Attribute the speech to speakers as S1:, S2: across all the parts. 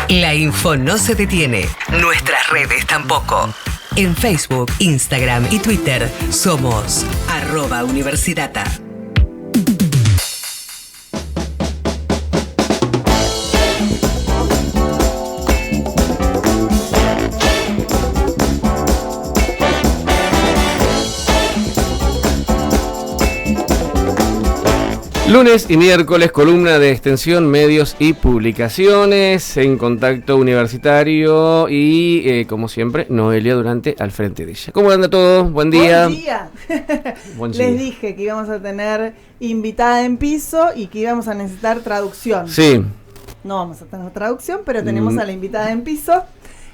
S1: La info no se detiene, nuestras redes tampoco. En Facebook, Instagram y Twitter somos @Universidata.
S2: Lunes y miércoles, columna de extensión, medios y publicaciones en Contacto Universitario y, como siempre, Noelia Durante al frente de ella. ¿Cómo anda todo? Buen día.
S3: Buen día.
S2: Buen día.
S3: Les dije que íbamos a tener invitada en piso y que íbamos a necesitar traducción.
S2: Sí.
S3: No vamos a tener traducción, pero tenemos a la invitada en piso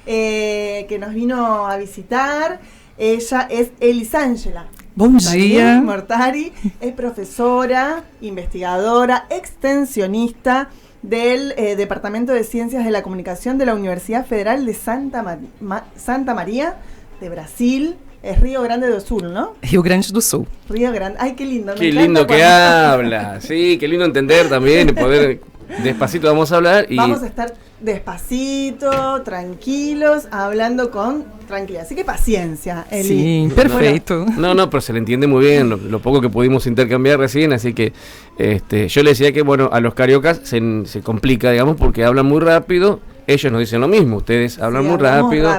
S3: que nos vino a visitar. Ella es Elisângela.
S4: Bom dia.
S3: Mortari es profesora, investigadora, extensionista del Departamento de Ciencias de la Comunicación de la Universidad Federal de Santa María de Brasil. Es Río Grande do Sul, ¿no?
S4: Rio Grande do Sul.
S3: Río Grande. Ay, qué lindo.
S2: Qué lindo que habla. Sí, qué lindo entender también y poder... Despacito vamos a hablar y...
S3: Vamos a estar despacito, tranquilos, hablando con tranquilidad. Así que paciencia, Eli.
S4: Sí, perfecto.
S2: No, pero se le entiende muy bien lo poco que pudimos intercambiar recién, así que yo le decía que, bueno, a los cariocas se complica, digamos, porque hablan muy rápido. Ellos nos dicen lo mismo, ustedes hablan muy rápido.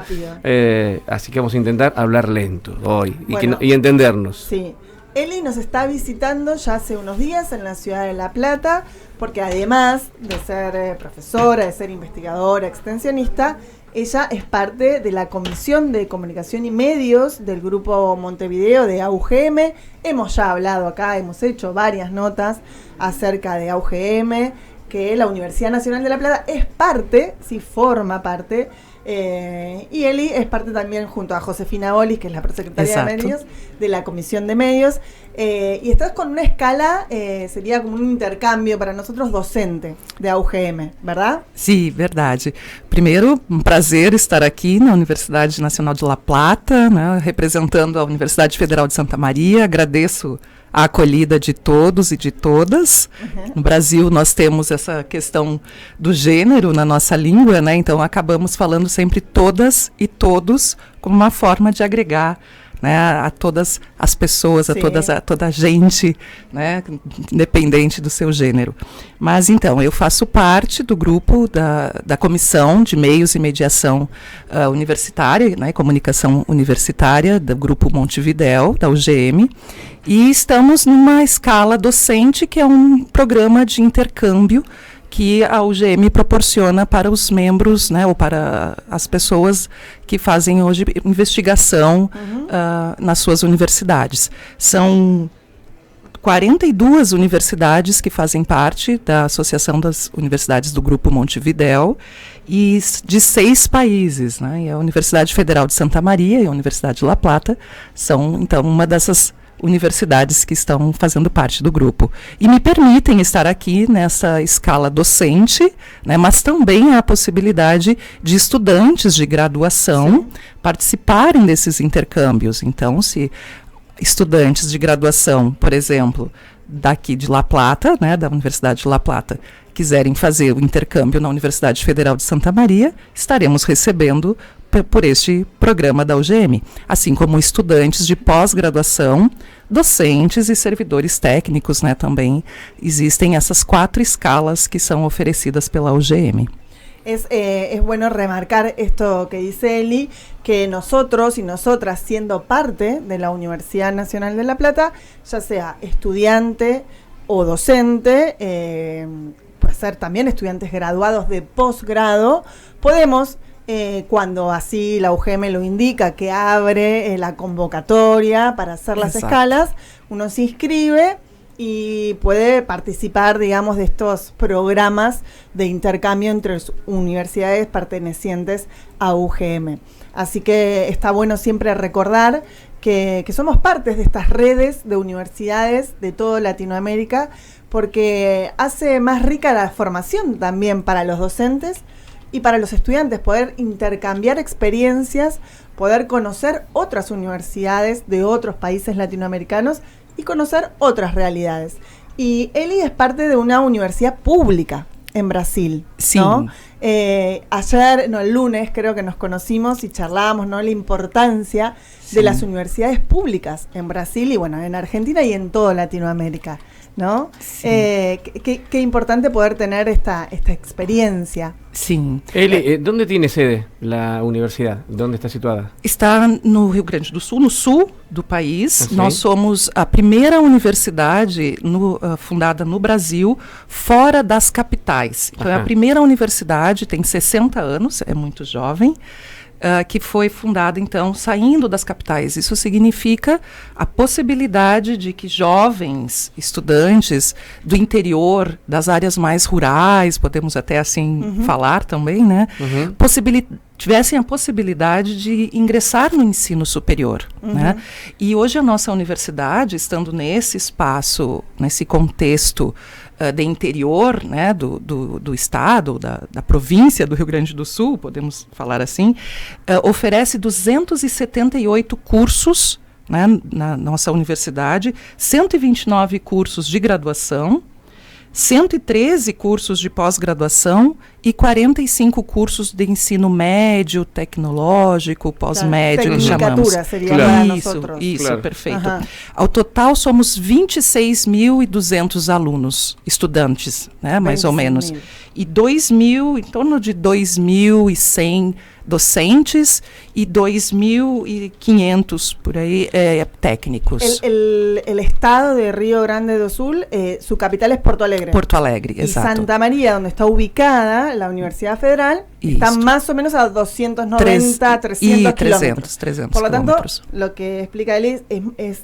S2: Así que vamos a intentar hablar lento hoy y entendernos.
S3: Sí. Eli nos está visitando ya hace unos días en la ciudad de La Plata, porque además de ser profesora, de ser investigadora, extensionista, ella es parte de la Comisión de Comunicación y Medios del Grupo Montevideo de AUGM. Hemos ya hablado acá, hemos hecho varias notas acerca de AUGM, que la Universidad Nacional de La Plata es parte, sí forma parte, y Eli es parte también junto a Josefina Bolis, que es la prosecretaria de Medios, de la Comisión de Medios, y estás con una escala, sería como un intercambio para nosotros docente de AUGM, ¿verdad?
S4: Sim, verdade. Primeiro, prazer estar aqui na Universidade Nacional de La Plata, né, representando a Universidade Federal de Santa Maria. Agradeço a acolhida de todos e de todas. No Brasil nós temos essa questão do gênero na nossa língua, né? Então acabamos falando sempre todas e todos como uma forma de agregar, né, a todas as pessoas, a toda a gente, né, independente do seu gênero. Mas então, eu faço parte do grupo da Comissão de Meios e Mediação Universitária, né, Comunicação Universitária, do Grupo Montevidéu, da UGM, e estamos numa escala docente, que é um programa de intercâmbio que a UGM proporciona para os membros, né, ou para as pessoas que fazem hoje investigação nas suas universidades. São 42 universidades que fazem parte da Associação das Universidades do Grupo Montevidéu e de 6 países, né? E a Universidade Federal de Santa Maria e a Universidade de La Plata são, então, uma dessas universidades que estão fazendo parte do grupo. E me permitem estar aqui nessa escala docente, né, mas também há a possibilidade de estudantes de graduação participarem desses intercâmbios. Então, se estudantes de graduação, por exemplo, daqui de La Plata, né, da Universidade de La Plata, quiserem fazer o intercâmbio na Universidade Federal de Santa Maria, estaremos recebendo por este programa da UGM, assim como estudantes de pós-graduação, docentes e servidores técnicos, né, também existem essas 4 escalas que são oferecidas pela UGM.
S3: Es bueno remarcar esto que dice Eli, que nosotros y nosotras, siendo parte de la Universidad Nacional de La Plata, ya sea estudiante o docente, puede ser también estudiantes graduados de posgrado, podemos, cuando así la UGM lo indica, que abre la convocatoria para hacer las escalas, uno se inscribe y puede participar, digamos, de estos programas de intercambio entre universidades pertenecientes a UGM. Así que está bueno siempre recordar que somos partes de estas redes de universidades de toda Latinoamérica, porque hace más rica la formación también para los docentes y para los estudiantes, poder intercambiar experiencias, poder conocer otras universidades de otros países latinoamericanos y conocer otras realidades. Y Eli es parte de una universidad pública en Brasil,
S4: sí,
S3: ¿no? Ayer, no, el lunes creo que nos conocimos y charlábamos, ¿no? La importancia de las universidades públicas en Brasil y bueno, en Argentina y en toda Latinoamérica, ¿no? Sí. Qué importante poder tener esta experiencia.
S4: Sim.
S2: Eli, ¿dónde tiene sede la universidade? ¿Dónde está situada?
S4: Está no Rio Grande do Sul, no sul do país. Nós somos a primeira universidade fundada no Brasil fora das capitais. Então é a primeira universidade, tem 60 anos, é muito jovem. Que foi fundada, então, saindo das capitais. Isso significa a possibilidade de que jovens estudantes do interior, das áreas mais rurais, podemos até assim falar também, né? Tivessem a possibilidade de ingressar no ensino superior. Né? E hoje a nossa universidade, estando nesse espaço, nesse contexto de interior, né, do estado, da província do Rio Grande do Sul, podemos falar assim, oferece 278 cursos, né, na nossa universidade, 129 cursos de graduação, 113 cursos de pós-graduação e 45 cursos de ensino médio, tecnológico, pós-médio, que chamamos.
S3: Seria
S4: Isso, perfeito. Ao total, somos 26.200 alunos, estudantes, né, mais ou menos. E em torno de 2.100 docentes y 2.500 por ahí técnicos.
S3: El estado de Río Grande do Sul, su capital es Porto Alegre.
S4: Porto Alegre, exacto.
S3: Y Santa María, donde está ubicada la Universidad Federal, está más o menos a 290, 300 kilómetros.
S4: 300
S3: por lo tanto,
S4: kilómetros.
S3: Lo que explica él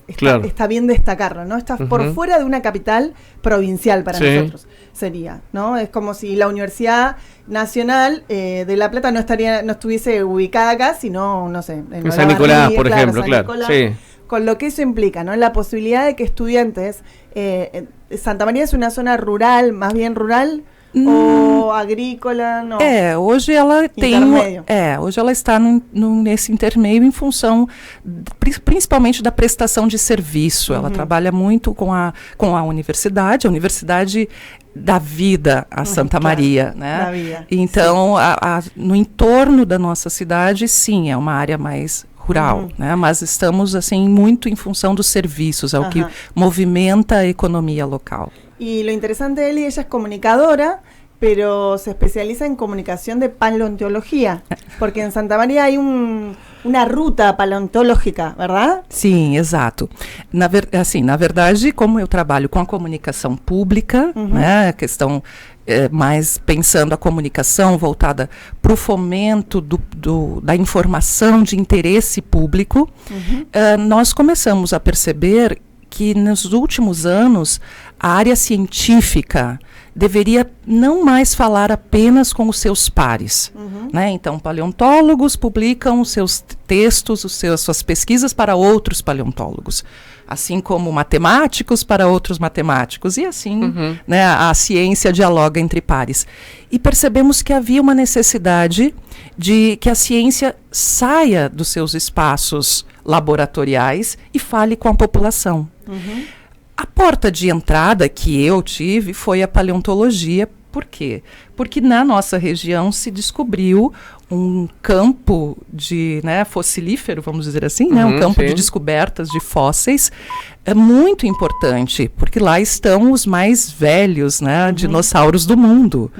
S3: está bien destacarlo, ¿no? Está por fuera de una capital provincial para nosotros, sería, ¿no? Es como si la Universidad Nacional de La Plata no estuviese ubicada acá, sino, no sé,
S2: en San Nicolás, por ejemplo, claro. Sí.
S3: Con lo que eso implica, ¿no? La posibilidad de que estudiantes, Santa María es una zona rural, más bien rural, ou agrícola, não.
S4: Hoje ela hoje ela está nesse intermeio em função principalmente da prestação de serviço. Ela trabalha muito com a universidade, a universidade da vida, a Santa Maria, né?
S3: Da vida.
S4: Então, no entorno da nossa cidade, sim, é uma área mais rural, né? Mas estamos assim muito em função dos serviços, é o que movimenta a economia local.
S3: Y lo interesante de Eli, ella es comunicadora, pero se especializa en comunicación de paleontología, porque en Santa María hay una ruta paleontológica, ¿verdad?
S4: Sim, exato. Na verdade, como eu trabalho com a comunicação pública, né, a questão mais pensando a comunicação voltada para o fomento da informação de interesse público, nós começamos a perceber que nos últimos anos a área científica deveria não mais falar apenas com os seus pares, né? Então, paleontólogos publicam os seus textos, suas pesquisas para outros paleontólogos, assim como matemáticos para outros matemáticos, e assim, né, a ciência dialoga entre pares. E percebemos que havia uma necessidade de que a ciência saia dos seus espaços laboratoriais e fale com a população. A porta de entrada que eu tive foi a paleontologia. Por quê? Porque na nossa região se descobriu um campo de, né, fossilífero, vamos dizer assim, né, um campo de descobertas de fósseis muito importante, porque lá estão os mais velhos, né, dinossauros do mundo.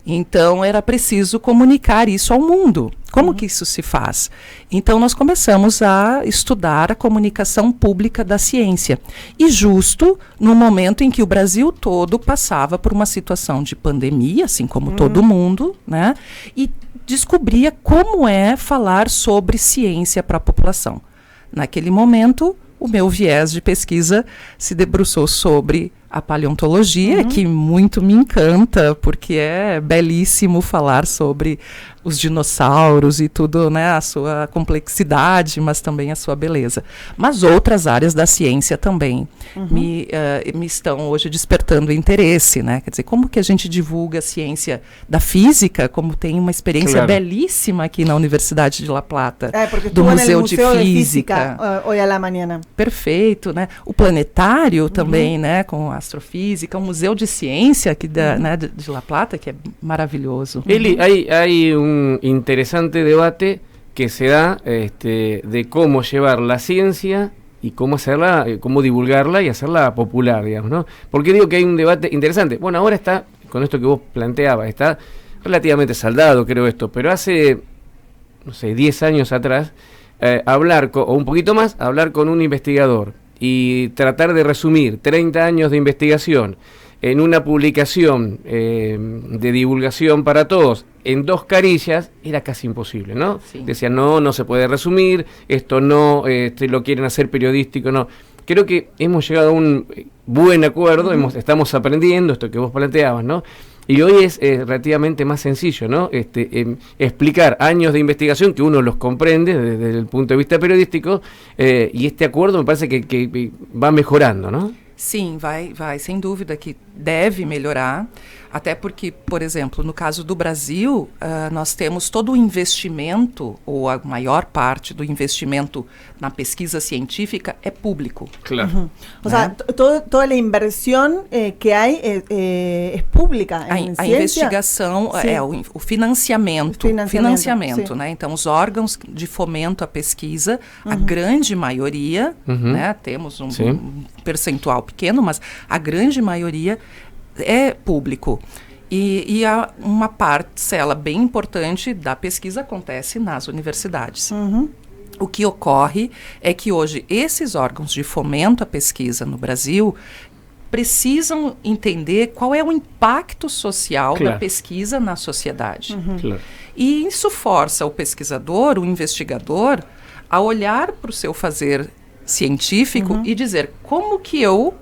S4: Então era preciso comunicar isso ao mundo. Como que isso se faz? Então nós começamos a estudar a comunicação pública da ciência. E justo no momento em que o Brasil todo passava por uma situação de pandemia, assim como todo mundo, né? E descobria como é falar sobre ciência para a população. Naquele momento, o meu viés de pesquisa se debruçou sobre a paleontologia, que muito me encanta, porque é belíssimo falar sobre os dinossauros e tudo, né, a sua complexidade, mas também a sua beleza. Mas outras áreas da ciência também me estão hoje despertando interesse, né? Quer dizer, como que a gente divulga a ciência da física, como tem uma experiência belíssima aqui na Universidade de La Plata, do Museu de Física.
S3: Hoje à la manhã.
S4: Perfeito, né? O planetário também, né, com astrofísica, um museu de ciência aqui né, de La Plata, que é maravilhoso.
S2: Eli, hay un interesante debate que se da de cómo llevar la ciencia y cómo hacerla, cómo divulgarla y hacerla popular, digamos, ¿no? ¿Por qué digo que hay un debate interesante? Bueno, ahora está, con esto que vos planteabas, está relativamente saldado, creo esto, pero hace, no sé, 10 años atrás, o un poquito más, hablar con un investigador y tratar de resumir 30 años de investigación en una publicación de divulgación para todos, en 2 carillas, era casi imposible, ¿no?
S4: Sí.
S2: Decían, no se puede resumir, esto no, lo quieren hacer periodístico, no. Creo que hemos llegado a un buen acuerdo, estamos aprendiendo esto que vos planteabas, ¿no? Y hoy es relativamente más sencillo, ¿no? Explicar años de investigación que uno los comprende desde el punto de vista periodístico, y este acuerdo me parece que va mejorando, ¿no?
S4: Sim, vai, sem dúvida que deve melhorar, até porque, por exemplo, no caso do Brasil, nós temos todo o investimento, ou a maior parte do investimento na pesquisa científica é público.
S2: Claro.
S3: O sea, toda a inversión que hay es pública.
S4: A investigação, o financiamento,
S3: sim.
S4: né? Então, os órgãos de fomento à pesquisa, a grande maioria, né? Temos um percentual pequeno, mas a grande maioria é público. E há uma parcela bem importante da pesquisa acontece nas universidades. O que ocorre é que hoje esses órgãos de fomento à pesquisa no Brasil precisam entender qual é o impacto social da pesquisa na sociedade.
S2: Claro.
S4: E isso força o pesquisador, o investigador, a olhar para o seu fazer científico e dizer como que eu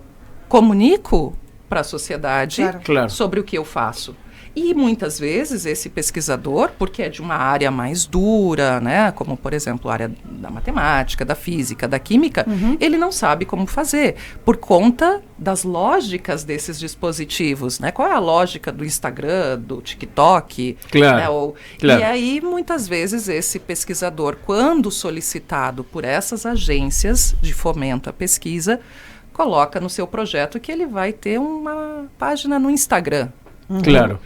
S4: comunico para a sociedade sobre o que eu faço. E muitas vezes esse pesquisador, porque é de uma área mais dura, né, como por exemplo a área da matemática, da física, da química, ele não sabe como fazer, por conta das lógicas desses dispositivos, né? Qual é a lógica do Instagram, do TikTok?
S2: Claro.
S4: Né, E aí muitas vezes esse pesquisador, quando solicitado por essas agências de fomento à pesquisa, coloca no seu projeto que ele vai ter uma página no Instagram.
S2: Claro.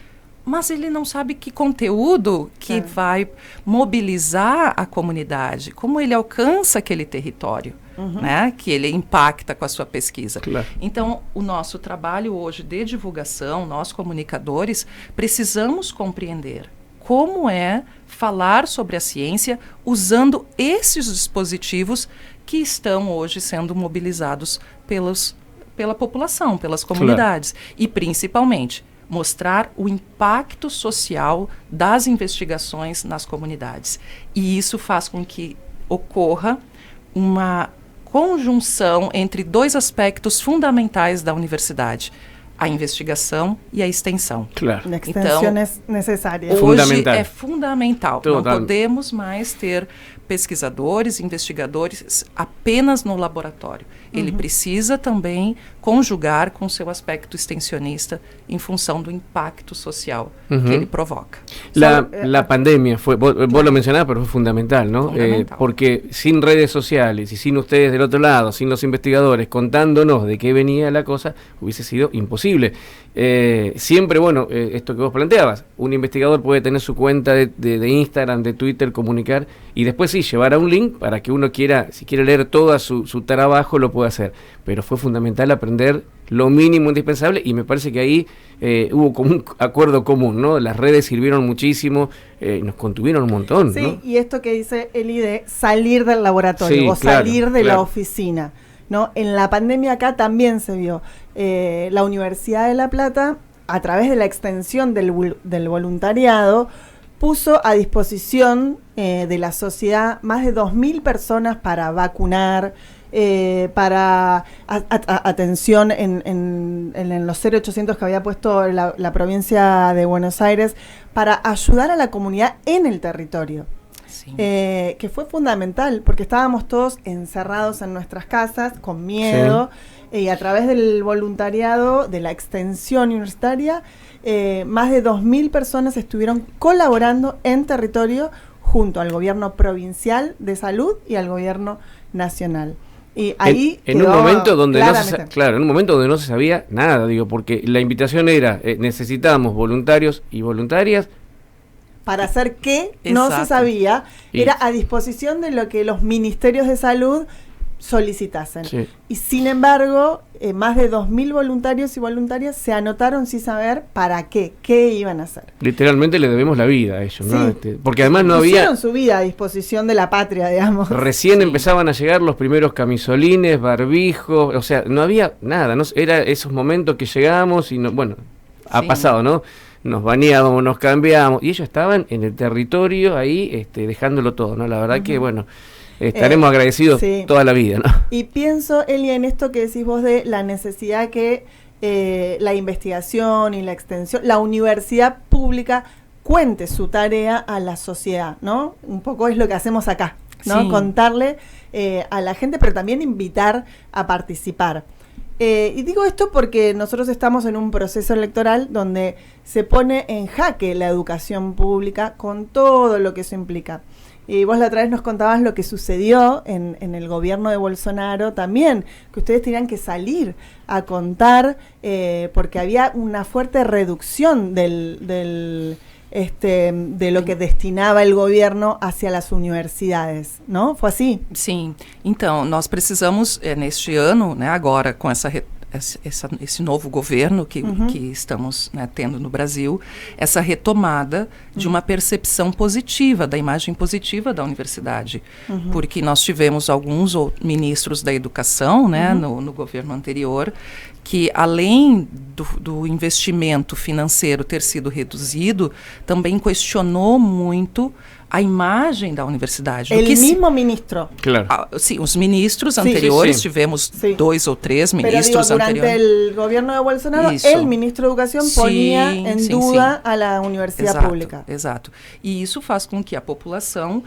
S4: Mas ele não sabe que conteúdo que vai mobilizar a comunidade, como ele alcança aquele território, né? Que ele impacta com a sua pesquisa.
S2: Claro.
S4: Então, o nosso trabalho hoje de divulgação, nós comunicadores, precisamos compreender como é falar sobre a ciência usando esses dispositivos que estão hoje sendo mobilizados pela população, pelas comunidades. E, principalmente, mostrar o impacto social das investigações nas comunidades. E isso faz com que ocorra uma conjunção entre 2 aspectos fundamentais da universidade: a investigação e a extensão.
S2: Claro.
S3: A extensão é necessária.
S4: Hoje é fundamental. Não podemos mais ter pesquisadores, investigadores apenas no laboratório. Ele precisa também conjugar com seu aspecto extensionista em função do impacto social que ele provoca.
S2: La pandemia fue, vos lo mencionabas, pero fue fundamental, ¿no? Porque sin redes sociales y sin ustedes del otro lado, sin los investigadores contándonos de qué venía la cosa, hubiese sido imposible. Siempre, bueno, esto que vos planteabas, un investigador puede tener su cuenta de Instagram, de Twitter, comunicar, y después sí, llevar a un link para que uno quiera, si quiere leer todo su trabajo, lo puede hacer. Pero fue fundamental aprender lo mínimo indispensable, y me parece que ahí hubo como un acuerdo común, ¿no? Las redes sirvieron muchísimo, nos contuvieron un montón,
S3: sí,
S2: ¿no?
S3: Y esto que dice Eli de salir del laboratorio, o salir de la oficina, ¿no? En la pandemia acá también se vio. La Universidad de La Plata, a través de la extensión del voluntariado, puso a disposición de la sociedad más de 2.000 personas para vacunar, para atención en los 0800 que había puesto la provincia de Buenos Aires, para ayudar a la comunidad en el territorio.
S4: Sí.
S3: Que fue fundamental, porque estábamos todos encerrados en nuestras casas, con miedo, y a través del voluntariado, de la extensión universitaria, más de 2.000 personas estuvieron colaborando en territorio junto al gobierno provincial de salud y al gobierno nacional. Y ahí
S2: en un
S3: quedó
S2: momento donde
S3: claramente.
S2: claro, en un momento donde no se sabía nada, digo, porque la invitación era necesitamos voluntarios y voluntarias.
S3: Para hacer qué no se
S4: Exacto.
S3: sabía,
S2: Y-
S3: era a disposición de lo que los ministerios de salud solicitasen.
S2: Sí.
S3: Y sin embargo, más de 2.000 voluntarios y voluntarias se anotaron sin saber para qué iban a hacer.
S2: Literalmente le debemos la vida a ellos, ¿no?
S3: Sí.
S2: Porque además no había...
S3: Pusieron su vida a disposición de la patria, digamos.
S2: Recién empezaban a llegar los primeros camisolines, barbijos, o sea, no había nada, ¿no? Era esos momentos que llegábamos y, no, bueno, ha
S4: Sí.
S2: pasado, ¿no? Nos bañábamos, nos cambiábamos, y ellos estaban en el territorio ahí, dejándolo todo, ¿no? La verdad que, bueno, estaremos agradecidos
S3: sí.
S2: toda la vida, ¿no?
S3: Y pienso, Elia, en esto que decís vos de la necesidad que la investigación y la extensión, la universidad pública cuente su tarea a la sociedad, ¿no? Un poco es lo que hacemos acá, ¿no?
S4: Sí.
S3: Contarle a la gente, pero también invitar a participar. Y digo esto porque nosotros estamos en un proceso electoral donde se pone en jaque la educación pública con todo lo que eso implica. Y vos la otra vez nos contabas lo que sucedió en el gobierno de Bolsonaro también, que ustedes tenían que salir a contar porque había una fuerte reducción de lo que destinava el governo hacia as universidades, não? Foi assim?
S4: Sim. Então, nós precisamos, neste ano, né, agora com esse novo governo que estamos, né, tendo no Brasil, essa retomada de uma percepção positiva, da imagem positiva da universidade. Porque nós tivemos alguns ministros da educação, né, no governo anterior, que além do investimento financeiro ter sido reduzido, também questionou muito a imagem da universidade.
S3: O mesmo ministro.
S2: Claro.
S4: Sim, os ministros anteriores,
S2: sim.
S4: tivemos 2 ou 3 ministros
S3: durante
S4: anteriores.
S3: o governo de Bolsonaro,
S4: Isso.
S3: o ministro de Educação ponía em dúvida a la universidade
S4: Exato,
S3: pública.
S4: Exato. E isso faz com que a população,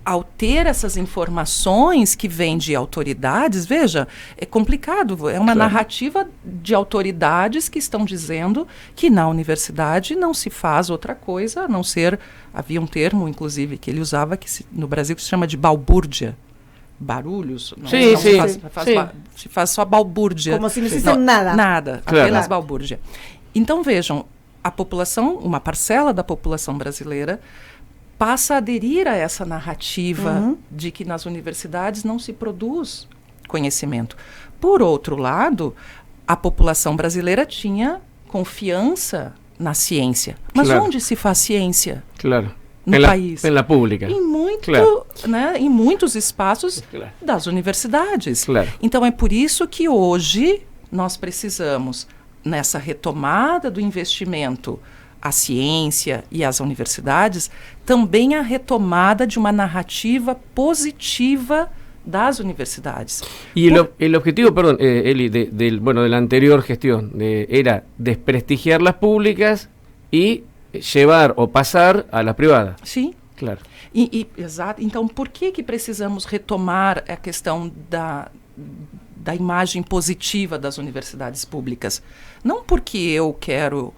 S4: ao ter essas informações que vêm de autoridades, veja, é complicado, é uma narrativa de autoridades que estão dizendo que na universidade não se faz outra coisa a não ser, havia um termo, inclusive, que ele usava no Brasil que se chama de balbúrdia. Barulhos? Não,
S2: Sim,
S4: não
S2: sim.
S4: se faz só balbúrdia.
S3: Como se não existisse nada.
S4: Nada,
S2: Claro.
S4: apenas balbúrdia. Então, vejam, a população, uma parcela da população brasileira passa a aderir a essa narrativa de que nas universidades não se produz conhecimento. Por outro lado, a população brasileira tinha confiança na ciência. Mas
S2: Claro.
S4: onde se faz ciência?
S2: Claro.
S4: No país.
S2: En la pública.
S4: Em muitos espaços
S2: Claro.
S4: das universidades.
S2: Claro.
S4: Então é por isso que hoje nós precisamos, nessa retomada do investimento à ciência e às universidades, também a retomada de uma narrativa positiva das universidades.
S2: Y el objetivo, perdón, Eli, de la anterior gestión, era desprestigiar las públicas y llevar o pasar a las privadas.
S4: Sim.
S2: Claro.
S4: Exato. Então, por que precisamos retomar a questão da imagem positiva das universidades públicas? Não porque eu quero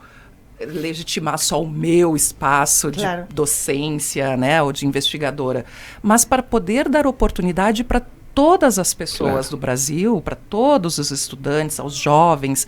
S4: legitimar só o meu espaço de docência, né, ou de investigadora, mas para poder dar oportunidade para todas as pessoas do Brasil, para todos os estudantes, aos jovens,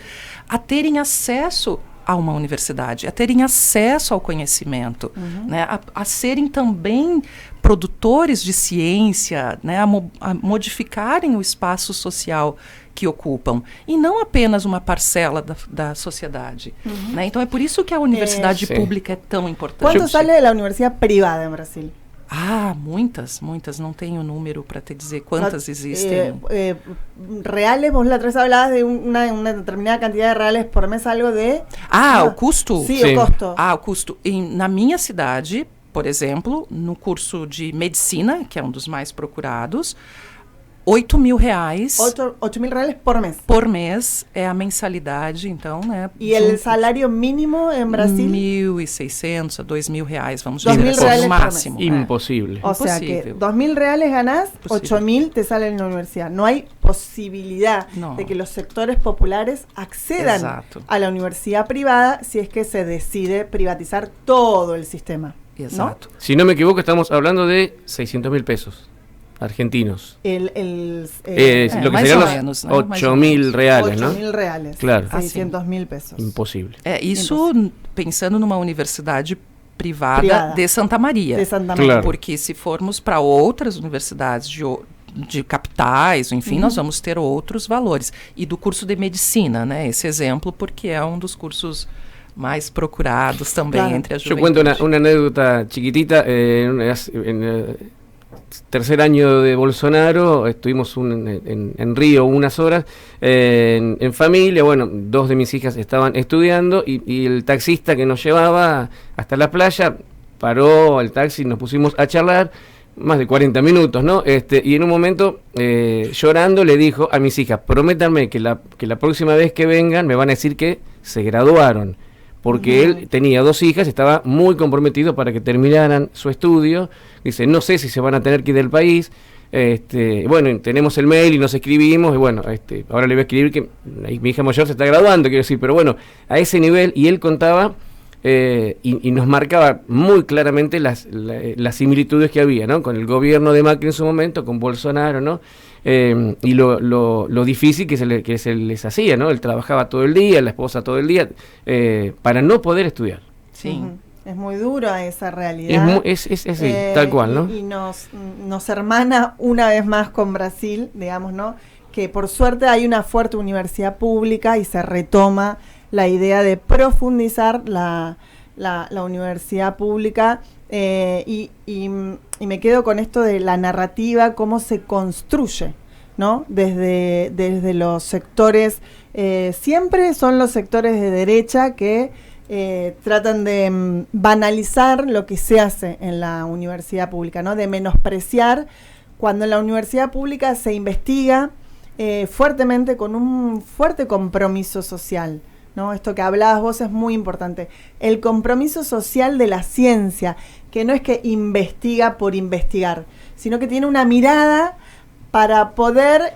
S4: a terem acesso a uma universidade, a terem acesso ao conhecimento, né, a serem também produtores de ciência, né, a modificarem o espaço social que ocupam, e não apenas uma parcela da sociedade. Né? Então é por isso que a universidade pública é tão importante.
S3: Quanto sale da universidade privada em Brasil?
S4: Muitas, não tenho número para te dizer quantas existem.
S3: Reales, vos la otra vez hablabas de una determinada cantidad de reales por mes, algo de...
S4: O custo?
S3: Sim, o custo.
S4: O custo. Na minha cidade, por exemplo, no curso de medicina, que é um dos mais procurados, R$8.000.
S3: R$8.000 por mês.
S4: Por mês é a mensalidade, então, né?
S3: E o salário mínimo em Brasil?
S4: R$1.600 a R$2.000, vamos
S3: dizer
S4: assim, no máximo.
S2: Imposible.
S3: O sea que R$2.000 ganás, R$8.000 te salen en la universidad. No hay posibilidad de que los sectores populares accedan a la universidad privada si es que se decide privatizar todo el sistema.
S4: Exato.
S2: Si no me equivoco, estamos hablando de 600.000 pesos argentinos.
S3: Lo
S2: que
S4: mais
S2: serían
S4: ou
S2: los
S4: menos, né?
S2: 8.000 reales, ¿no?
S3: 8.000 reales.
S2: Claro.
S3: 600.000 pesos.
S2: Imposible.
S4: Isso pensando numa universidade privada de Santa Maria.
S3: De Santa Maria.
S2: Claro.
S4: Porque se formos para outras universidades de capitais, enfim, nós vamos ter outros valores. E do curso de medicina, né? Esse exemplo, porque é um dos cursos mais procurados também entre a
S2: Yo
S4: juventude.
S2: cuento una anécdota chiquitita. En el tercer año de Bolsonaro estuvimos en Río unas horas en familia. Bueno, 2 de mis hijas estaban estudiando y el taxista que nos llevaba hasta la playa paró el taxi, nos pusimos a charlar más de 40 minutos, ¿no? Y en un momento, llorando, le dijo a mis hijas: prométanme que la próxima vez que vengan me van a decir que se graduaron. Porque él tenía 2 hijas, estaba muy comprometido para que terminaran su estudio. Dice, no sé si se van a tener que ir del país. Bueno, tenemos el mail y nos escribimos. Y bueno, ahora le voy a escribir que mi hija mayor se está graduando, quiero decir. Pero bueno, a ese nivel, y él contaba y nos marcaba muy claramente las similitudes que había, ¿no? Con el gobierno de Macri en su momento, con Bolsonaro, ¿no? Y lo difícil que se les hacía, ¿no? Él trabajaba todo el día, la esposa todo el día, para no poder estudiar.
S4: Sí.
S3: Es muy dura esa realidad.
S2: Es así, tal cual, ¿no?
S3: Y nos hermana una vez más con Brasil, digamos, ¿no? Que por suerte hay una fuerte universidad pública y se retoma la idea de profundizar la universidad pública. Y me quedo con esto de la narrativa, cómo se construye, ¿no? Desde los sectores, siempre son los sectores de derecha que tratan de banalizar lo que se hace en la universidad pública, ¿no? De menospreciar cuando en la universidad pública se investiga fuertemente, con un fuerte compromiso social, ¿no? Esto que hablabas vos es muy importante. El compromiso social de la ciencia, que no es que investiga por investigar, sino que tiene una mirada para poder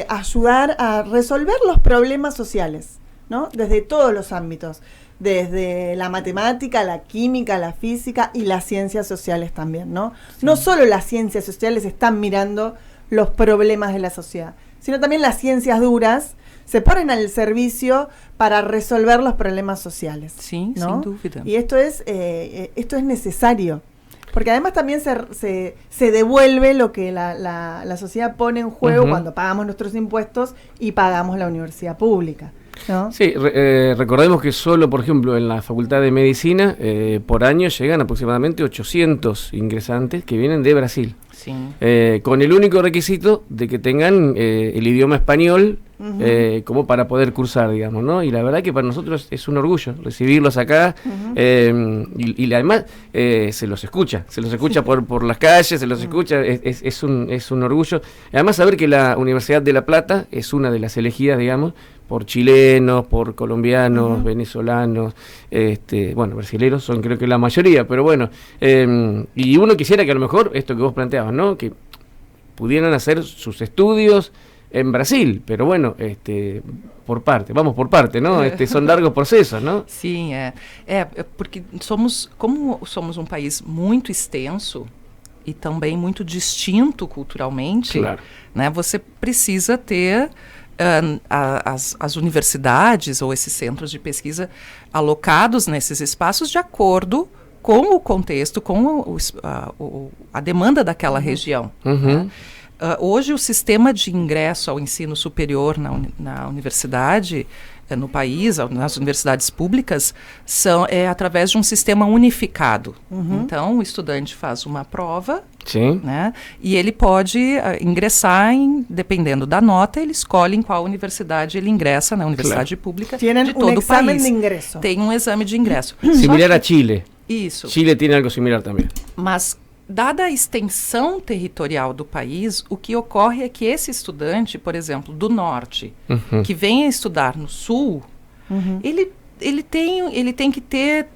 S3: ayudar a resolver los problemas sociales, ¿no? Desde todos los ámbitos, desde la matemática, la química, la física y las ciencias sociales también, ¿no? Sí. No solo las ciencias sociales están mirando los problemas de la sociedad, sino también las ciencias duras se ponen al servicio para resolver los problemas sociales.
S4: Sí,
S3: ¿no?
S4: sin duda.
S3: Y esto es necesario, porque además también se devuelve lo que la sociedad pone en juego cuando pagamos nuestros impuestos y pagamos la universidad pública, ¿no?
S2: Sí, recordemos que solo, por ejemplo, en la Facultad de Medicina, por año llegan aproximadamente 800 ingresantes que vienen de Brasil.
S4: Sí.
S2: Con el único requisito de que tengan el idioma español como para poder cursar, digamos, ¿no? Y la verdad que para nosotros es un orgullo recibirlos acá, y además se los escucha por las calles, se los escucha, es un orgullo. Además saber que la Universidad de La Plata es una de las elegidas, digamos, por chilenos, por colombianos, venezolanos, bueno, brasileños son creo que la mayoría, pero bueno, y uno quisiera que a lo mejor, esto que vos planteabas, ¿no? Que pudieran hacer sus estudios en Brasil, pero bueno, vamos por parte, ¿no? Son largos procesos, ¿no?
S4: Sim, porque como somos um país muito extenso e também muito distinto culturalmente,
S2: claro,
S4: né? Você precisa ter as universidades ou esses centros de pesquisa alocados nesses espaços de acordo com o contexto, com a demanda daquela região. Né? Hoje o sistema de ingresso ao ensino superior na universidade, no país, nas universidades públicas, é através de um sistema unificado. Então o estudante faz uma prova,
S2: sim,
S4: né, e ele pode ingressar, dependendo da nota, ele escolhe em qual universidade ele ingressa, na universidade pública de todo o país. Tem um exame de ingresso.
S2: Similar a Chile.
S4: Isso.
S2: Chile tem algo similar também.
S4: Mas dada a extensão territorial do país, o que ocorre é que esse estudante, por exemplo, do norte, que vem estudar no sul, ele tem que ter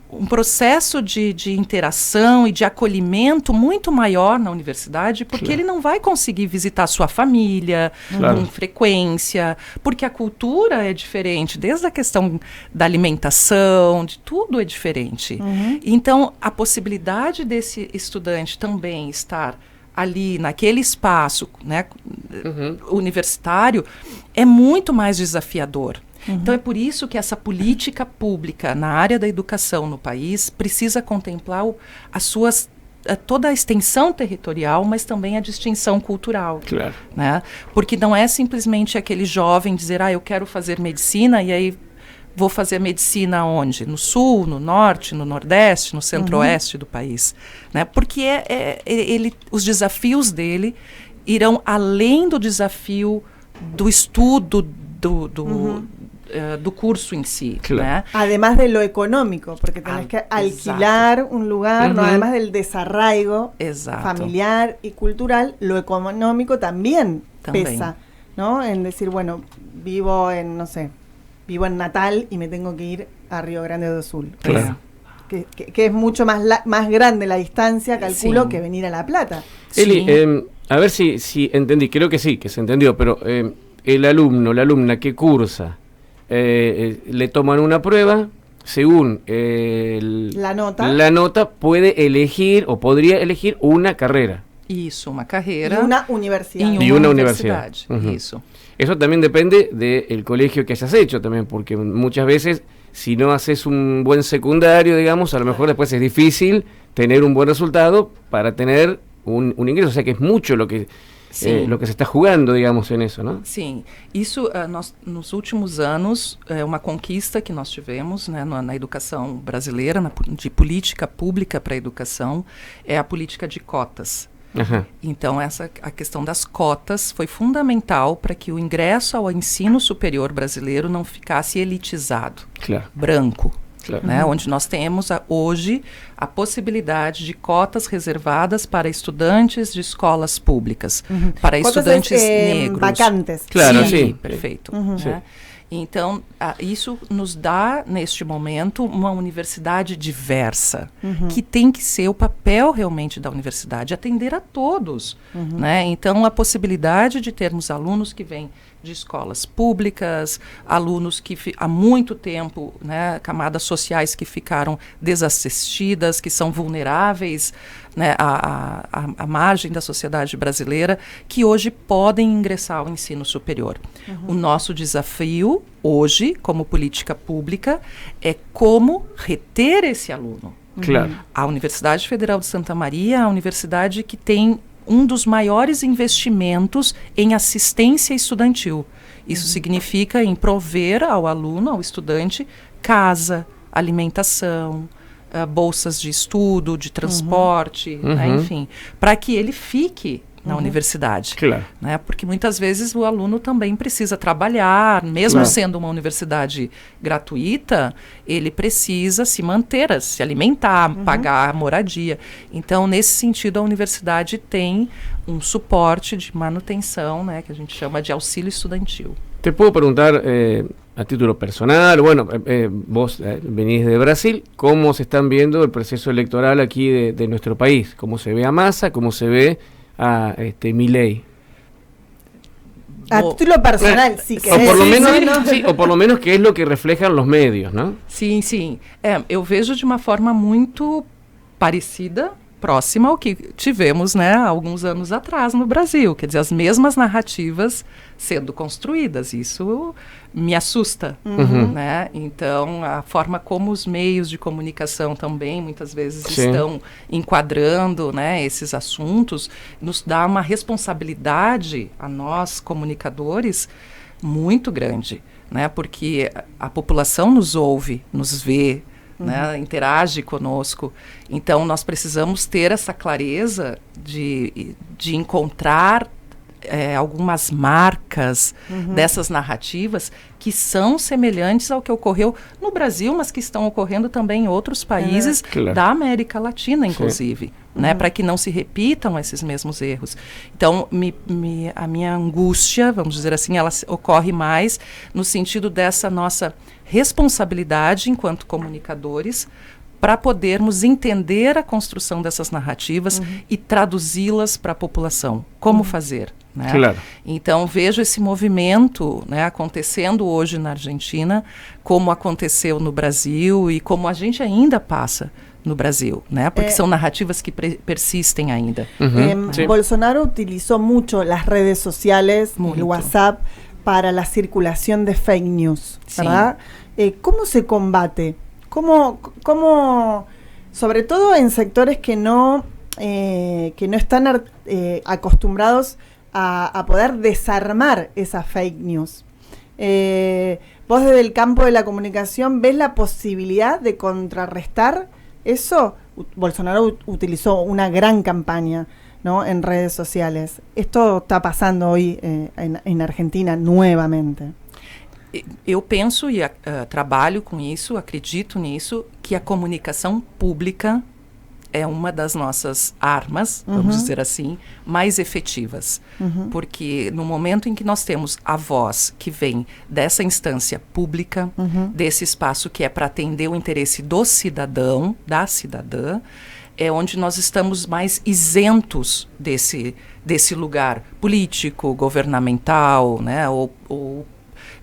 S4: um processo de interação e de acolhimento muito maior na universidade, porque ele não vai conseguir visitar sua família com frequência, porque a cultura é diferente, desde a questão da alimentação, de tudo é diferente. Então, a possibilidade desse estudante também estar ali naquele espaço, né, universitário é muito mais desafiador. Então é por isso que essa política pública na área da educação no país precisa contemplar toda a extensão territorial, mas também a distinção cultural.
S2: Claro.
S4: Né? Porque não é simplesmente aquele jovem dizer, eu quero fazer medicina e aí vou fazer medicina onde? No sul, no norte, no nordeste, no centro-oeste do país. Né? Porque os desafios dele irão além do desafio do estudo do curso en sí.
S2: Claro.
S4: ¿Né?
S3: Además de lo económico, porque tenés que alquilar un lugar, ¿no? Además del desarraigo familiar y cultural, lo económico también pesa, ¿no? En decir, bueno, vivo en Natal y me tengo que ir a Río Grande do Sul.
S2: Claro.
S3: Que es mucho más grande la distancia, calculo, que venir a La Plata.
S2: Eli, a ver si entendí, creo que sí, que se entendió, pero el alumno, la alumna que cursa, le toman una prueba, según la nota puede elegir o podría elegir una carrera.
S4: Isso, uma carreira.
S3: Y una universidad.
S2: Y una universidad.
S4: Isso.
S2: Eso también depende del colegio que hayas hecho también, porque muchas veces si no haces un buen secundario, digamos, a lo mejor después es difícil tener un buen resultado para tener un ingreso. O sea que es mucho lo que se está jugando, digamos, en eso, ¿no?
S4: Sim, isso nos últimos anos é uma conquista que nós tivemos, né, na educação brasileira, de política pública para a educação, é a política de cotas. Então a questão das cotas foi fundamental para que o ingresso ao ensino superior brasileiro não ficasse elitizado, branco. Né, onde nós temos hoje a possibilidade de cotas reservadas para estudantes de escolas públicas, para cotas estudantes negros.
S3: Vacantes.
S2: Claro,
S4: sim. Perfeito. Né? Então, isso nos dá, neste momento, uma universidade diversa, que tem que ser o papel realmente da universidade, atender a todos. Né? Então, a possibilidade de termos alunos que vêm de escolas públicas, alunos que há muito tempo, né, camadas sociais que ficaram desassistidas, que são vulneráveis, né, à margem da sociedade brasileira, que hoje podem ingressar ao ensino superior. O nosso desafio hoje, como política pública, é como reter esse aluno.
S2: Claro.
S4: A Universidade Federal de Santa Maria é a universidade que tem um dos maiores investimentos em assistência estudantil. Isso significa em prover ao aluno, ao estudante, casa, alimentação, bolsas de estudo, de transporte, né, enfim, para que ele fique na universidade.
S2: Claro.
S4: Né? Porque muitas vezes o aluno também precisa trabalhar, mesmo sendo uma universidade gratuita, ele precisa se manter, se alimentar, pagar a moradia. Então, nesse sentido, a universidade tem um suporte de manutenção, né, que a gente chama de auxílio estudantil.
S2: Te puedo preguntar a título personal, bueno, vos venís de Brasil, ¿cómo se están viendo el proceso electoral aquí de nuestro país? ¿Cómo se ve a Massa? ¿Cómo se ve a Milei?
S3: A título personal, sí que
S2: o por lo menos, o por lo menos que es lo que reflejan los medios, ¿no?
S4: Sim, sim. Eu vejo de uma forma muito parecida, próxima ao que tivemos, né, alguns anos atrás no Brasil. Quer dizer, as mesmas narrativas sendo construídas. Isso me assusta, né? Então, a forma como os meios de comunicação também, muitas vezes, estão enquadrando, né, esses assuntos, nos dá uma responsabilidade a nós, comunicadores, muito grande, né? Porque a população nos ouve, nos vê, né, interage conosco. Então, nós precisamos ter essa clareza de encontrar algumas marcas dessas narrativas que são semelhantes ao que ocorreu no Brasil, mas que estão ocorrendo também em outros países da América Latina, inclusive, né, para que não se repitam esses mesmos erros. Então, a minha angústia, vamos dizer assim, ela ocorre mais no sentido dessa nossa responsabilidade enquanto comunicadores para podermos entender a construção dessas narrativas e traduzi-las para a população. Como fazer? Né?
S2: Claro.
S4: Então, vejo esse movimento, né, acontecendo hoje na Argentina, como aconteceu no Brasil e como a gente ainda passa no Brasil, né? Porque são narrativas que persistem ainda.
S3: Bolsonaro utilizó mucho las redes sociales, el WhatsApp, para la circulación de fake news, ¿verdad? ¿Cómo se combate? ¿Cómo, sobre todo en sectores que no están acostumbrados a poder desarmar esas fake news? Vos desde el campo de la comunicación, ¿ves la posibilidad de contrarrestar eso? Bolsonaro utilizó una gran campaña, ¿no?, en redes sociales. Esto está pasando hoy en Argentina nuevamente.
S4: Eu penso e trabalho com isso, acredito nisso, que a comunicação pública é uma das nossas armas, vamos dizer assim, mais efetivas. Porque no momento em que nós temos a voz que vem dessa instância pública, desse espaço que é para atender o interesse do cidadão, da cidadã, é onde nós estamos mais isentos desse lugar político, governamental, né, ou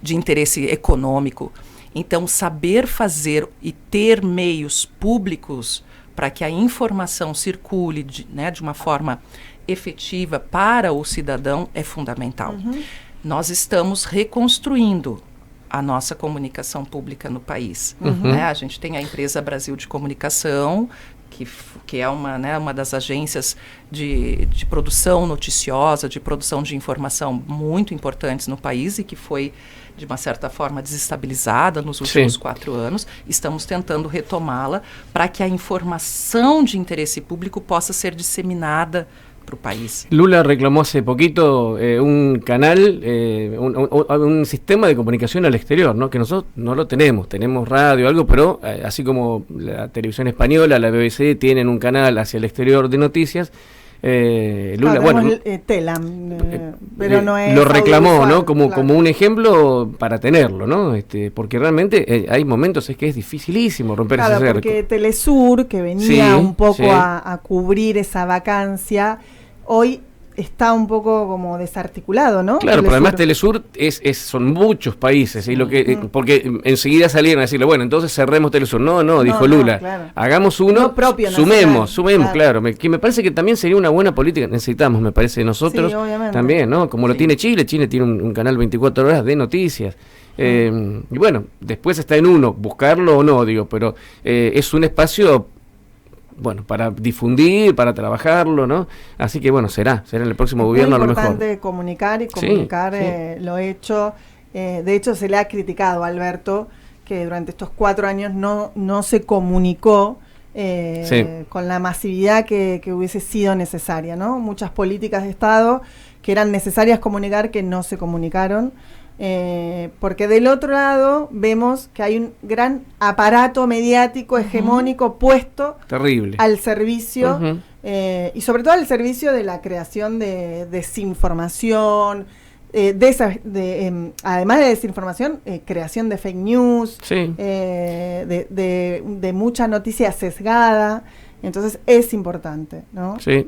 S4: de interesse econômico. Então, saber fazer e ter meios públicos para que a informação circule de uma forma efetiva para o cidadão é fundamental. Nós estamos reconstruindo a nossa comunicação pública no país. Né? A gente tem a empresa Brasil de Comunicação, que é uma das agências de produção noticiosa, de produção de informação muito importantes no país e que foi, de uma certa forma, desestabilizada nos últimos 4 anos. Estamos tentando retomá-la para que a informação de interesse público possa ser disseminada para o país.
S2: Lula reclamó hace poquito un canal, un sistema de comunicación al exterior, ¿no? Que nosotros no lo tenemos radio, algo, pero así como la televisión española, la BBC, tienen un canal hacia el exterior de noticias. Lula,
S3: Telam, pero no es
S2: lo reclamó, ¿no? Como un ejemplo para tenerlo, ¿no? Porque realmente hay momentos es que es dificilísimo romper ese cerco.
S3: Porque Telesur, que venía un poco a cubrir esa vacancia, hoy está un poco como desarticulado, ¿no?
S2: Claro, pero además Telesur son muchos países, y porque enseguida salieron a decirle, bueno, entonces cerremos Telesur. No, dijo Lula, claro, hagamos uno propio, sumemos, claro. Que me parece que también sería una buena política, necesitamos, me parece, nosotros también, ¿no? Como lo tiene Chile tiene un canal 24 horas de noticias. Y bueno, después está en uno, buscarlo o no, pero es un espacio, bueno, para difundir, para trabajarlo, ¿no? Así que bueno, será en el próximo gobierno a lo mejor.
S3: Es importante comunicar lo hecho. De hecho, se le ha criticado a Alberto que durante estos 4 años no se comunicó con la masividad que hubiese sido necesaria, ¿no? Muchas políticas de Estado que eran necesarias comunicar que no se comunicaron. Porque del otro lado vemos que hay un gran aparato mediático hegemónico puesto
S2: terrible
S3: al servicio y sobre todo al servicio de la creación de desinformación, además de desinformación, creación de fake news, de mucha noticia sesgada. Entonces es importante, ¿no?
S2: Sí.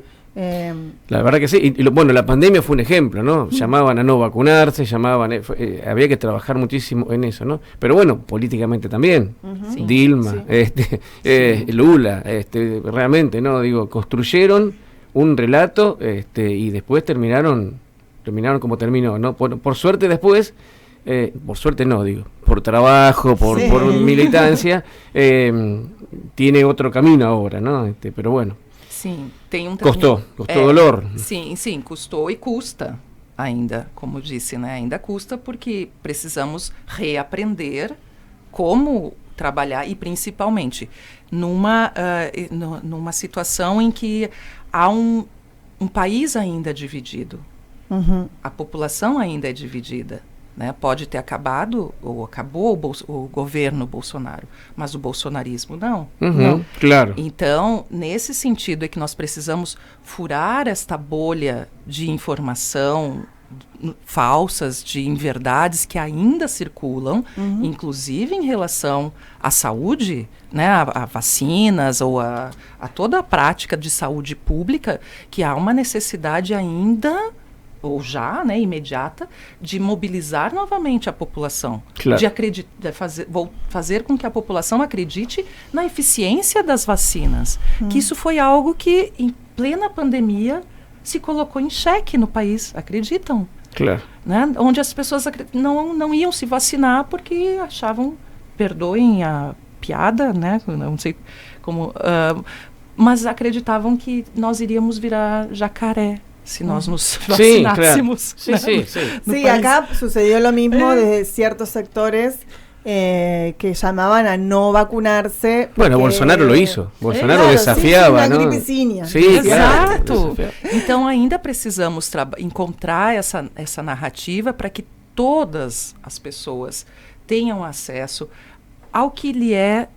S2: La verdad que sí, bueno, la pandemia fue un ejemplo, ¿no? Llamaban a no vacunarse, había que trabajar muchísimo en eso, ¿no? Pero bueno, políticamente también, Dilma, Lula, realmente, ¿no? Construyeron un relato, y después terminaron como terminó, ¿no? Por suerte después, por suerte no, por trabajo, por militancia, tiene otro camino ahora, ¿no? Pero bueno.
S4: Sim, tem um
S2: custou dolor.
S4: Sim, custou e custa ainda, como disse, né? Ainda custa porque precisamos reaprender como trabalhar e principalmente numa situação em que há um país ainda dividido, a população ainda é dividida. Né? Pode ter acabado ou acabou o governo Bolsonaro, mas o bolsonarismo não.
S2: Claro.
S4: Então, nesse sentido é que nós precisamos furar esta bolha de informação falsas, de inverdades que ainda circulam, inclusive em relação à saúde, né, a vacinas ou a toda a prática de saúde pública, que há uma necessidade ainda, ou já, né, imediata, de mobilizar novamente a população,
S2: Claro.
S4: de fazer com que a população acredite na eficiência das vacinas, que isso foi algo que, em plena pandemia, se colocou em xeque no país, acreditam?
S2: Claro.
S4: Né? Onde as pessoas não iam se vacinar porque achavam, perdoem a piada, né? Não sei como, mas acreditavam que nós iríamos virar jacaré si nos nos vacinássemos.
S2: Sí, claro. Sí, sí.
S3: Sí, acá sucedió lo mismo desde ciertos sectores que llamaban a no vacunarse.
S2: Bueno, Bolsonaro lo hizo. Bolsonaro desafiaba,
S3: sí,
S2: ¿no?
S3: Uma gripezinha.
S2: Sí,
S4: exato.
S2: Claro.
S4: Então ainda precisamos encontrar essa narrativa para que todas as pessoas tenham acesso ao que lhe é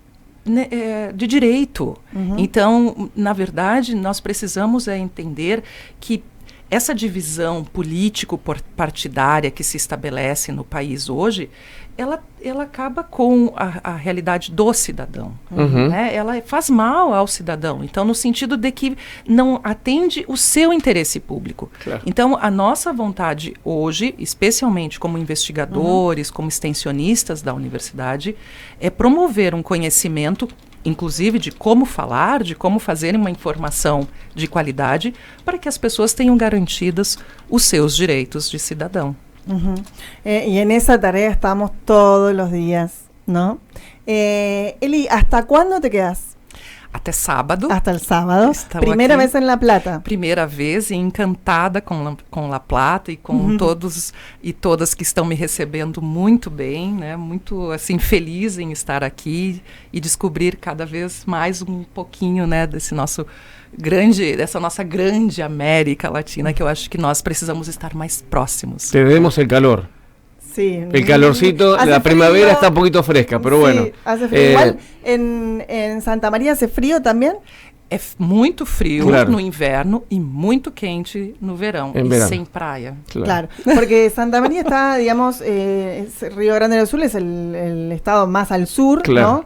S4: de direito. Então, na verdade, nós precisamos entender que essa divisão político-partidária que se estabelece no país hoje, ela acaba com a realidade do cidadão. Né? Ela faz mal ao cidadão. Então, no sentido de que não atende o seu interesse público.
S2: Claro.
S4: Então, a nossa vontade hoje, especialmente como investigadores, como extensionistas da universidade, é promover um conhecimento, inclusive de como falar, de como fazer uma informação de qualidade, para que as pessoas tenham garantidos os seus direitos de cidadão.
S3: Y en esa tarea estamos todos los días, ¿no? Eli, ¿hasta cuándo te quedas?
S4: Até sábado.
S3: Hasta el sábado.
S4: Estamos
S3: Primera
S4: aqui.
S3: vez en La Plata.
S4: Primeira vez e encantada com La Plata e com todos e todas que estão me recebendo muito bem, né? Muito assim feliz em estar aqui e descobrir cada vez mais um pouquinho, né, dessa nossa grande América Latina, que eu acho que nós precisamos estar mais próximos.
S2: Tenemos el calor.
S3: Sí.
S2: El calorcito,
S3: Hace
S2: la primavera
S3: frío.
S2: está un poquito fresca, pero
S3: Sí,
S2: bueno.
S3: hace frío. Igual en Santa María hace frío también.
S4: É muito frio
S2: Claro.
S4: no inverno e muito quente no verão.
S2: Em
S4: e
S2: verano.
S4: sem praia.
S3: Claro, porque Santa María está, digamos, Río Grande do Sul es el estado más al sur,
S2: Claro.
S3: ¿no?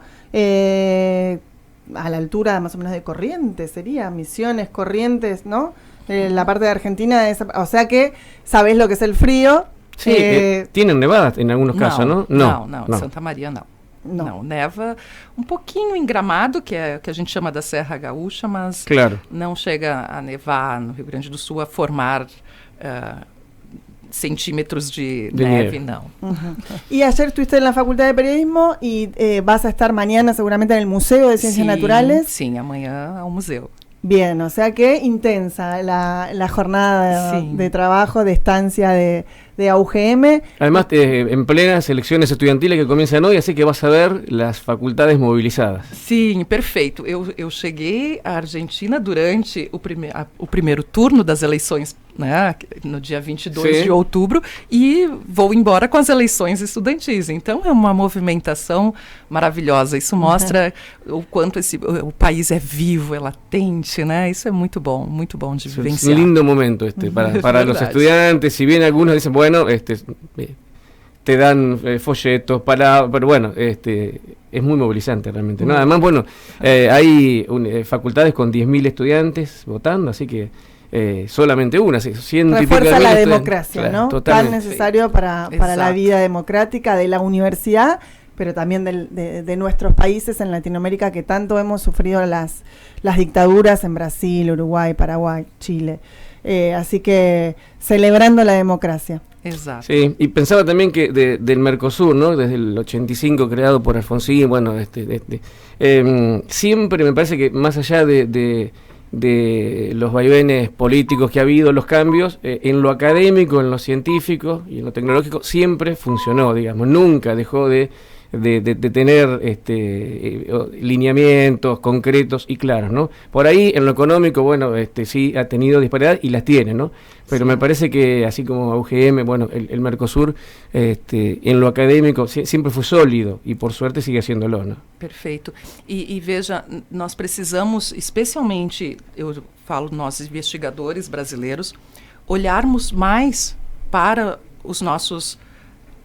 S3: A la altura más o menos de Corrientes, sería, Misiones, Corrientes, ¿no? La parte de Argentina, o sea que sabés lo que es el frío.
S2: Sí, tienen nevadas en algunos casos, ¿no?
S4: Não, Santa Maria não. Não, neva um pouquinho em Gramado, que a gente chama da Serra Gaúcha, mas
S2: Claro.
S4: não chega a nevar no Rio Grande do Sul, a formar centímetros de neve, não.
S3: Y ayer estuviste en la Facultad de Periodismo y vas a estar mañana seguramente en el Museo de Ciencias Naturales.
S4: Sim, amanhã ao museu.
S3: Bien, o sea que intensa la jornada
S4: Sí.
S3: de trabajo, de estancia de AUGM.
S2: Además, en plenas elecciones estudiantiles que comienzan hoy, así que vas a ver las facultades movilizadas.
S4: Sim, perfeito. Eu cheguei à Argentina durante o primeiro turno das eleições, né, no dia 22
S2: Sim.
S4: de outubro, e vou embora com as eleições estudantis. Então é uma movimentação maravilhosa. Isso mostra o quanto o país é vivo, é latente, né? Isso é muito bom de
S2: Es
S4: vivenciar.
S2: un lindo momento para los
S4: verdad.
S2: estudiantes. Si bien algunos dicen, bueno, te dan folletos, pero bueno, es muy movilizante realmente, ¿no? Además, bueno, hay facultades con 10.000 estudiantes votando, así que solamente una, 100 y pico de
S3: Refuerza la
S2: mil estudiantes.
S3: democracia,
S2: Claro,
S3: ¿no?
S2: totalmente.
S3: Tan necesario para la
S4: Exacto.
S3: vida democrática de la universidad, pero también de nuestros países en Latinoamérica que tanto hemos sufrido las dictaduras en Brasil, Uruguay, Paraguay, Chile. Así que celebrando la democracia.
S4: Exato.
S2: Sí, y pensaba también que del Mercosur, ¿no? Desde el 85 creado por Alfonsín, bueno, siempre me parece que más allá de los vaivenes políticos que ha habido, los cambios, en lo académico, en lo científico y en lo tecnológico siempre funcionó, digamos, nunca dejó de tener lineamientos concretos y claros, ¿no? Por ahí, en lo económico, bueno, sí ha tenido disparidad y las tiene, ¿no? Pero sí, me parece que, así como UGM, bueno, el Mercosur, en lo académico siempre fue sólido y por suerte sigue haciéndolo, ¿no?
S4: Perfeito. E veja, nós precisamos, especialmente, eu falo nós investigadores brasileiros, olharmos mais para os nossos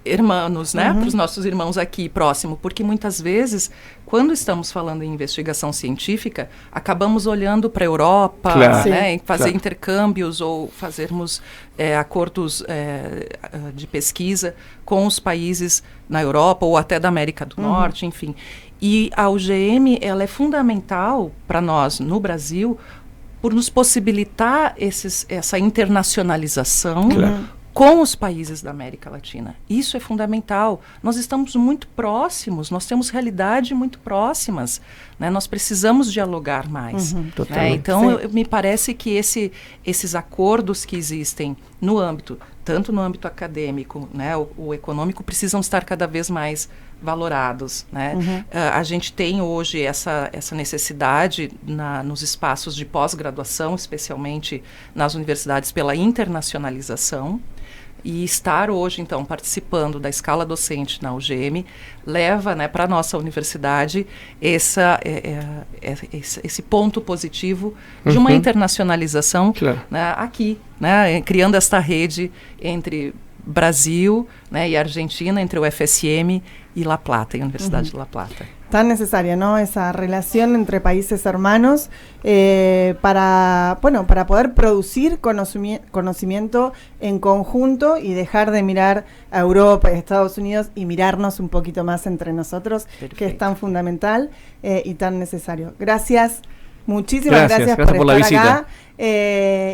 S4: irmãos, né? Para os nossos irmãos aqui próximo, porque muitas vezes, quando estamos falando em investigação científica, acabamos olhando para a Europa,
S2: Claro.
S4: né? Em fazer
S2: Claro.
S4: intercâmbios ou fazermos acordos de pesquisa com os países na Europa ou até da América do Norte, enfim. E a UGM, ela é fundamental para nós no Brasil por nos possibilitar essa internacionalização com os países da América Latina. Isso é fundamental. Nós estamos muito próximos, nós temos realidades muito próximas, né? Nós precisamos dialogar mais. Né? Então, me parece que esses acordos que existem no âmbito, tanto no âmbito acadêmico, né, o econômico, precisam estar cada vez mais valorados. Né? A gente tem hoje essa necessidade nos espaços de pós-graduação, especialmente nas universidades, pela internacionalização. E estar hoje, então, participando da escala docente na UGM, leva, né, para a nossa universidade esse ponto positivo de uma internacionalização né, aqui, né, criando esta rede entre Brasil, né, e Argentina, entre o FSM y La Plata, y Universidad de La Plata.
S3: Tan necesaria, ¿no? Esa relación entre países hermanos para poder producir conocimiento en conjunto y dejar de mirar a Europa y Estados Unidos y mirarnos un poquito más entre nosotros, que es tan fundamental y tan necesario. Gracias. Muchísimas gracias por
S2: la
S3: estar
S2: visita.
S3: acá.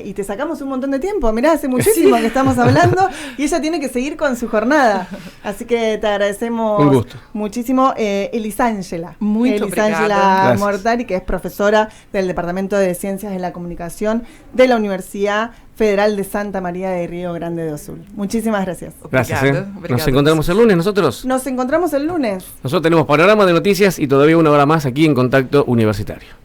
S3: Y te sacamos un montón de tiempo. Mirá, hace muchísimo que estamos hablando y ella tiene que seguir con su jornada. Así que te agradecemos
S2: Un gusto.
S3: muchísimo. Elisángela.
S4: Muito
S3: Elisángela
S2: obrigada.
S3: Mortari, que es profesora del Departamento de Ciencias de la Comunicación de la Universidad Federal de Santa María de Río Grande do Sul. Muchísimas gracias.
S2: Gracias.
S4: Obrigada,
S2: Nos
S4: obrigada.
S2: encontramos el lunes nosotros.
S3: Nos encontramos el lunes.
S2: Nosotros tenemos panorama de noticias y todavía una hora más aquí en Contacto Universitario.